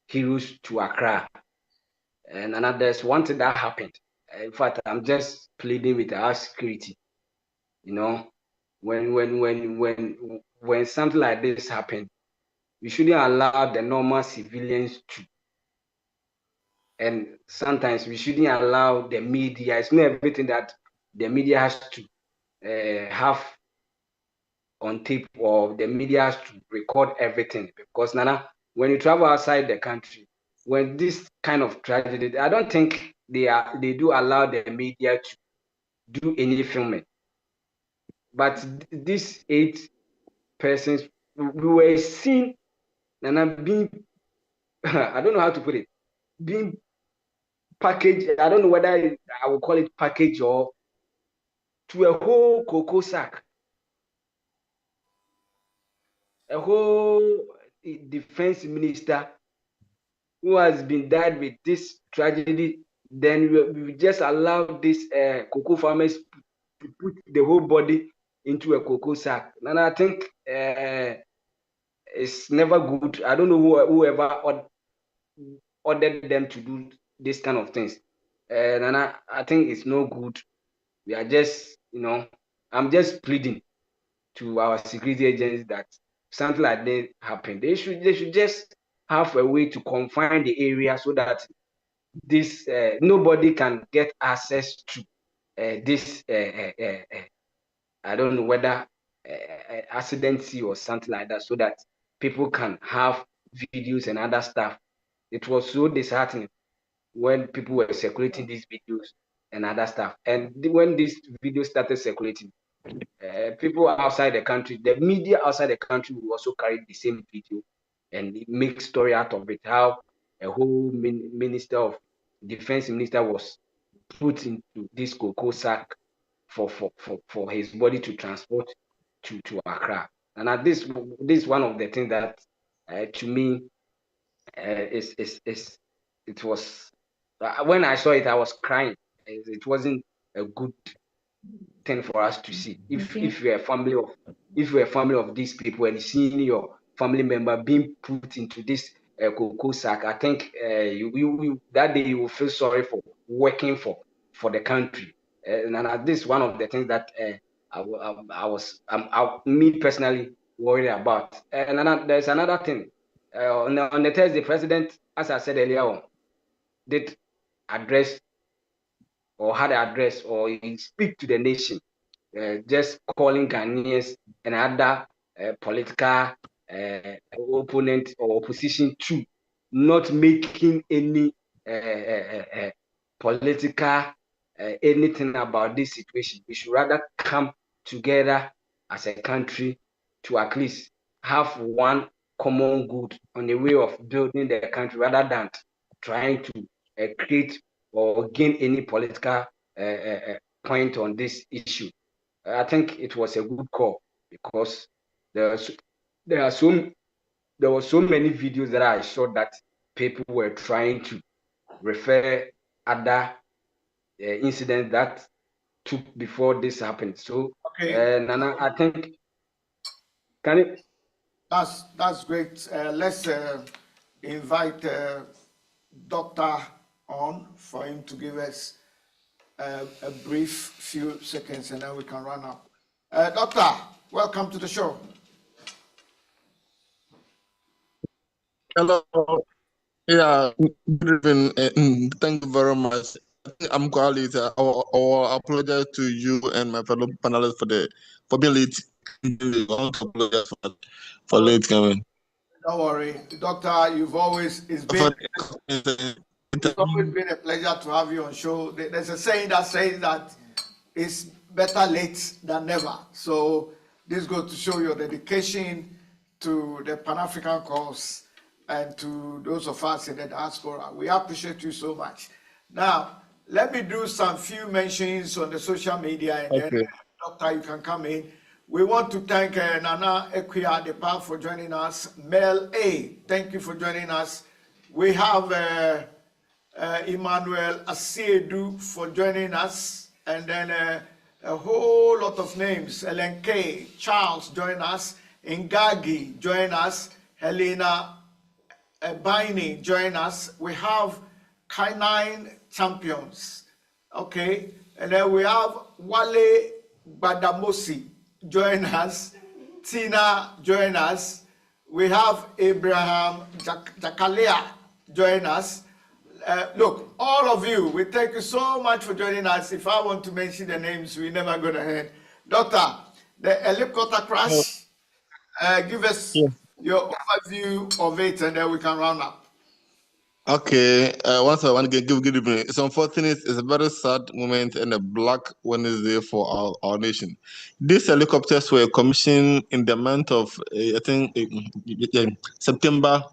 S3: heroes to Accra. And there's one thing that happened. In fact, I'm just pleading with our security. You know, when something like this happens, we shouldn't allow the normal civilians to. And sometimes we shouldn't allow the media. It's not everything that the media has to have on tape, or the media has to record everything. Because Nana, when you travel outside the country, when this kind of tragedy, I don't think they do allow the media to do any filming. But these 8 persons, we were seen, Nana, being I don't know how to put it, being packaged. I don't know whether I will call it package or to a whole cocoa sack, a whole defense minister who has been died with this tragedy. Then we just allow this cocoa farmers to put the whole body into a cocoa sack. And I think it's never good. I don't know whoever ordered them to do this kind of things. And I think it's no good. We are just, I'm just pleading to our security agents that something like that happen. They should just have a way to confine the area so that this nobody can get access to this. I don't know whether accidency or something like that, so that people can have videos and other stuff. It was so disheartening when people were circulating these videos and other stuff. And when this video started circulating, people outside the country, the media outside the country will also carry the same video and make story out of it. How a whole minister of defense minister was put into this cocoa sack for his body to transport to Accra. And this is one of the things that to me it was when I saw it, I was crying. It wasn't a good thing for us to see. If you're a family of these people and seeing your family member being put into this cocoa sack, I think you that day you will feel sorry for working for the country. And this is one of the things that me personally worried about. And there's another thing. On the Thursday, President, as I said earlier on, did address or had an address or he speak to the nation, just calling Ghanaians and other political opponent or opposition to not making any political anything about this situation. We should rather come together as a country to at least have one common good on the way of building the country, rather than trying to create or gain any political point on this issue. I think it was a good call, because there were so many videos that I saw that people were trying to refer other incidents that took before this happened. So, Nana, I think
S1: That's great. Let's invite Doctor on for him to give us a brief few seconds, and then we can run up. Doctor, welcome to the show.
S4: Hello. Yeah, good evening. Thank you very much. I think I'm quality. I will apologize to you and my fellow panelists for being late. I want to apologize for late coming.
S1: Don't worry, Doctor. It's always been a pleasure to have you on show. There's a saying that says that it's better late than never. So this goes to show your dedication to the Pan-African cause and to those of us in the diaspora. We appreciate you so much. Now, let me do some few mentions on the social media, and then, Doctor, you can come in. We want to thank Nana Ekwia Adepa for joining us. Mel A, thank you for joining us. We have Emmanuel Asiedu for joining us, and then a whole lot of names. Ellen K, Charles join us, Ngagi, join us. Helena Baini, join us. We have Canine Champions. Okay. And then we have Wale Badamosi, join us. Tina, join us. We have Abraham Jakalia, join us. Look, all of you, we thank you so much for joining us. If I want to mention the names, we're never going to end. Doctor, the helicopter crash, give us your overview of it and then we can round up.
S4: Okay, once I want to give good evening. It's unfortunate. It's a very sad moment and a black Wednesday for our nation. These helicopters were commissioned in the month of, I think, September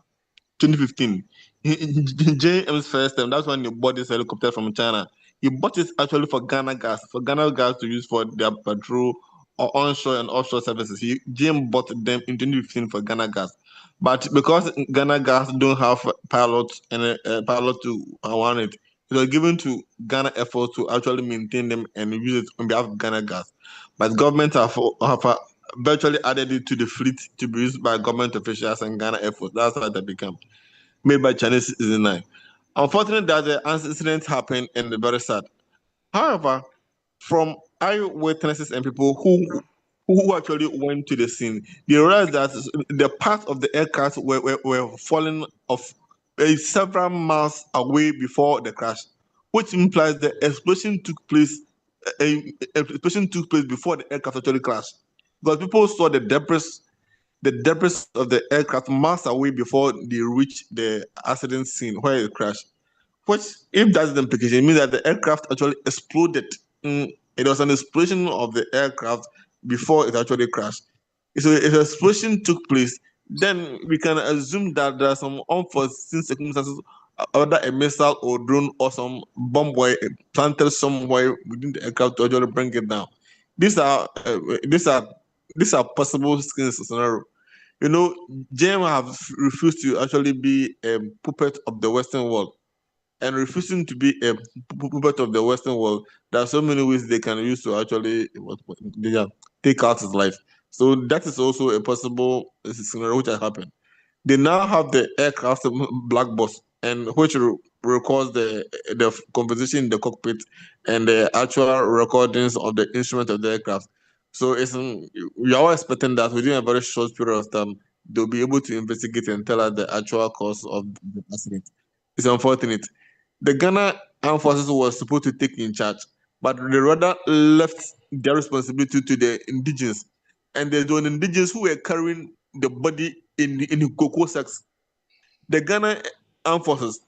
S4: 2015. JM's first time, that's when you bought this helicopter from China. You bought it actually for Ghana Gas to use for their patrol or onshore and offshore services. JM bought them in 2015 for Ghana Gas. But because Ghana Gas don't have pilots and a pilot to run it, it was given to Ghana Air Force to actually maintain them and use it on behalf of Ghana Gas. But government have virtually added it to the fleet to be used by government officials and Ghana Air Force. That's how they become made by Chinese Citizen 9. Unfortunately, that the incident happened and very sad. However, from eyewitnesses and people who actually went to the scene, they realized that the parts of the aircraft were falling off several miles away before the crash, which implies the explosion took place. Explosion took place before the aircraft actually crashed, because people saw the debris of the aircraft miles away before they reached the accident scene where it crashed. Which, if that's the implication, it means that the aircraft actually exploded. It was an explosion of the aircraft before it actually crashed. So if the explosion took place, then we can assume that there are some unforeseen circumstances, either a missile or drone or some bomb planted somewhere within the aircraft to actually bring it down. These are possible scenarios. You know, JM have refused to actually be a puppet of the Western world. And refusing to be a puppet of the Western world, there are so many ways they can use to actually take out his life. So that is also a possible scenario which has happened. They now have the aircraft black box, and which records the conversation in the cockpit and the actual recordings of the instrument of the aircraft. So we are all expecting that within a very short period of time, they'll be able to investigate and tell us the actual cause of the accident. It's unfortunate. The Ghana Armed Forces was supposed to take in charge, but they rather left their responsibility to the indigenous. And there's the indigenous who were carrying the body in the cocoa sacks. The Ghana Armed Forces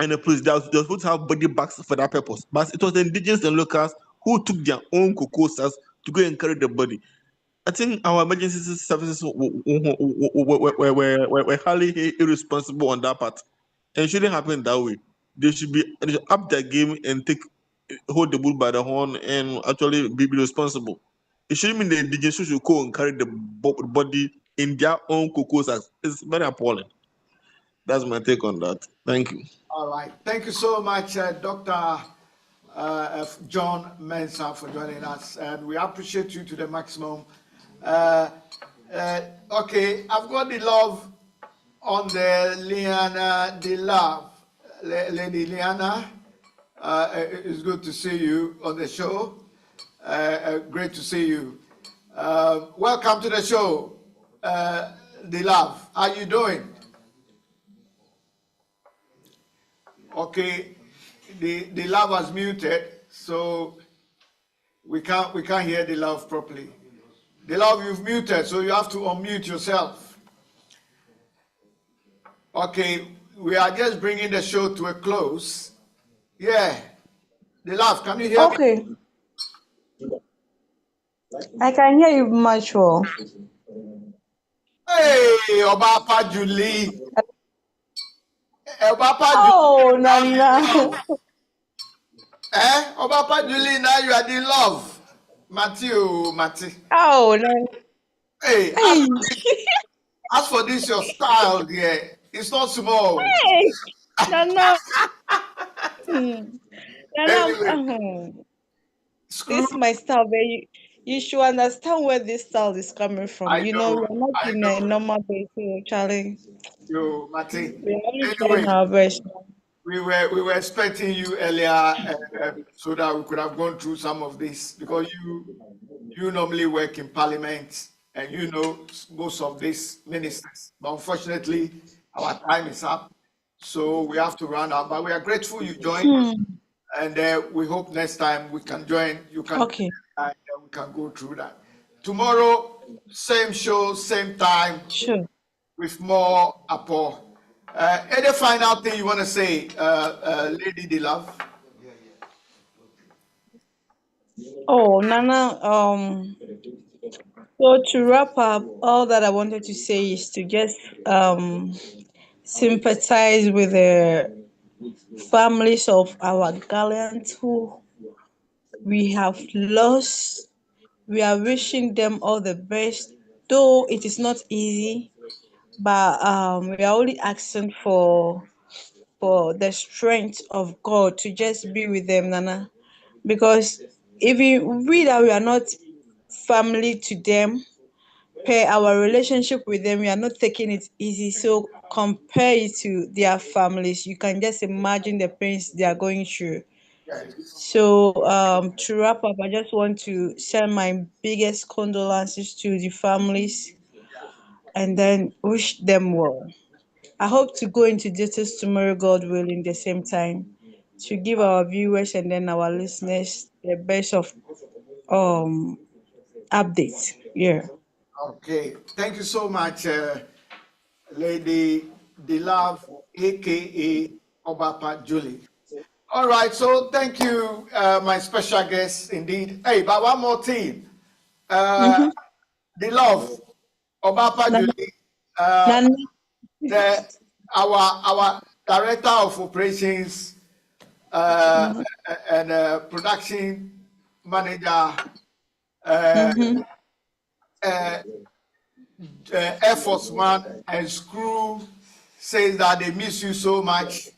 S4: and the police, they were supposed to have body bags for that purpose. But it was the indigenous and locals who took their own cocoa sacks to go and carry the body. I think our emergency services were highly irresponsible on that part. And it shouldn't happen that way. They should up their game and hold the bull by the horn and actually be responsible. It shouldn't mean the indigenous should go and carry the body in their own cocoa sacks. It's very appalling. That's my take on that. Thank you.
S1: All right. Thank you so much, Dr. John Mensah, for joining us. And we appreciate you to the maximum. Okay, I've got the love on the Liana de Love. Lady Liana, it's good to see you on the show. Great to see you. Welcome to the show, De Love. How you doing? Okay, the Love was muted, so we can't hear the Love properly. The Love, you've muted, so you have to unmute yourself. Okay, we are just bringing the show to a close. Yeah, The Love, can you hear me?
S5: Okay, I can hear you much well.
S1: Hey, Obapa Julie. Obapa
S5: Oh,
S1: Julie.
S5: Nana.
S1: Obapa Julie, now you are the Love. Matthew.
S5: Oh, Nana.
S1: Hey,
S5: Hey,
S1: as for this, your style, yeah, it's not small.
S5: hey, Nana. Nana,
S1: Anyway, screw.
S5: this is my style, but you should understand where this style is coming from.
S1: I
S5: You know,
S1: know,
S5: we're not
S1: I
S5: in a
S1: know.
S5: normal day, so Charlie,
S1: You, Mati.
S5: we're only
S1: Anyway,
S5: trying our best.
S1: we were expecting you earlier so that we could have gone through some of this because you normally work in Parliament and you know most of these ministers. But unfortunately, our time is up, so we have to run out. But we are grateful you joined, and we hope next time we can join. You can,
S5: Okay,
S1: and we can go through that. Tomorrow, same show, same time,
S5: sure.
S1: with more Apo. Any final thing you want to say, Lady De Love?
S5: Oh, Nana, so to wrap up, all that I wanted to say is to just sympathize with the families of our gallants who we have lost. We are wishing them all the best, though it is not easy, but we are only asking for the strength of God to just be with them, Nana. Because even we that we are not family to them, per our relationship with them, we are not taking it easy. So compare it to their families. You can just imagine the pains they are going through.
S1: Yes.
S5: So to wrap up, I just want to send my biggest condolences to the families and then wish them well. I hope to go into details tomorrow, God willing, the same time, to give our viewers and then our listeners the best of um updates. Yeah.
S1: Okay. Thank you so much, Lady De Love, aka Obapa Julie. All right. So thank you, my special guest, indeed. Hey, but one more thing. Uh,
S5: Mm-hmm.
S1: De Love, Obapa
S5: Nana,
S1: Julie. Uh,
S5: Nana,
S1: the our director of operations uh, and production manager, uh,
S5: mm-hmm.
S1: uh, Air Force One and crew says that they miss you so much,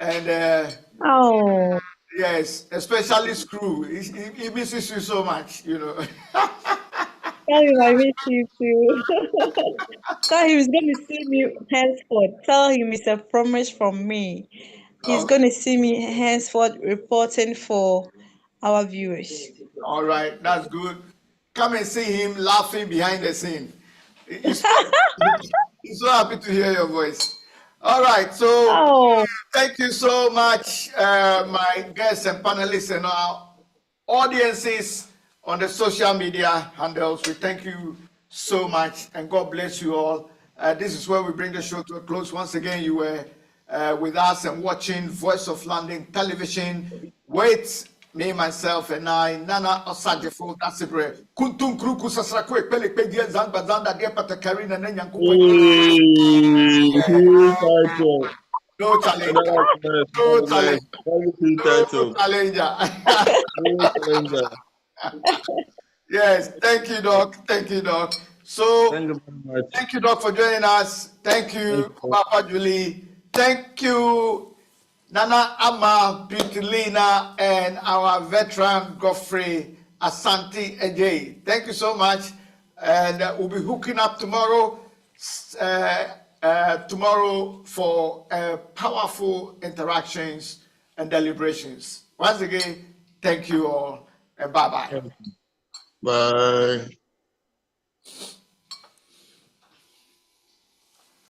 S1: and
S5: Oh,
S1: yes, especially Screw, he misses you so much, you know.
S5: tell him I miss you too. Tell him he's going to see me henceforth. Tell him it's a promise from me. He's
S1: Oh,
S5: going to see me henceforth reporting for our viewers.
S1: all right, that's good. Come and see him laughing behind the scene. He's, he's so happy to hear your voice. All right, so
S5: Oh,
S1: thank you so much, my guests and panelists and our audiences on the social media handles. We thank you so much and God bless you all. This is where we bring the show to a close. Once again, you were with us and watching Voice of London television with me, myself, and I, Nana Osagyeo, that's it. Kuntum kruku sasrakwe pele pedia zamba zanda dia patakarina nenya
S4: Hey, title.
S1: no challenge.
S4: That's nice.
S1: No
S4: That's nice.
S1: challenge.
S4: Very good
S1: No
S4: title.
S1: challenger.
S4: Very challenger.
S1: Yes, thank you, Doc. Thank you, Doc. So,
S4: Thank you very much.
S1: thank you, Doc, for joining us. Thank
S4: Thank
S1: you,
S4: you.
S1: Papa Julie. Thank you, Nana Ama, Beautylina, and our veteran Godfrey Asante Ejay. Thank you so much. And we'll be hooking up tomorrow. Tomorrow for powerful interactions and deliberations. Once again, thank you all and bye bye.
S4: Bye.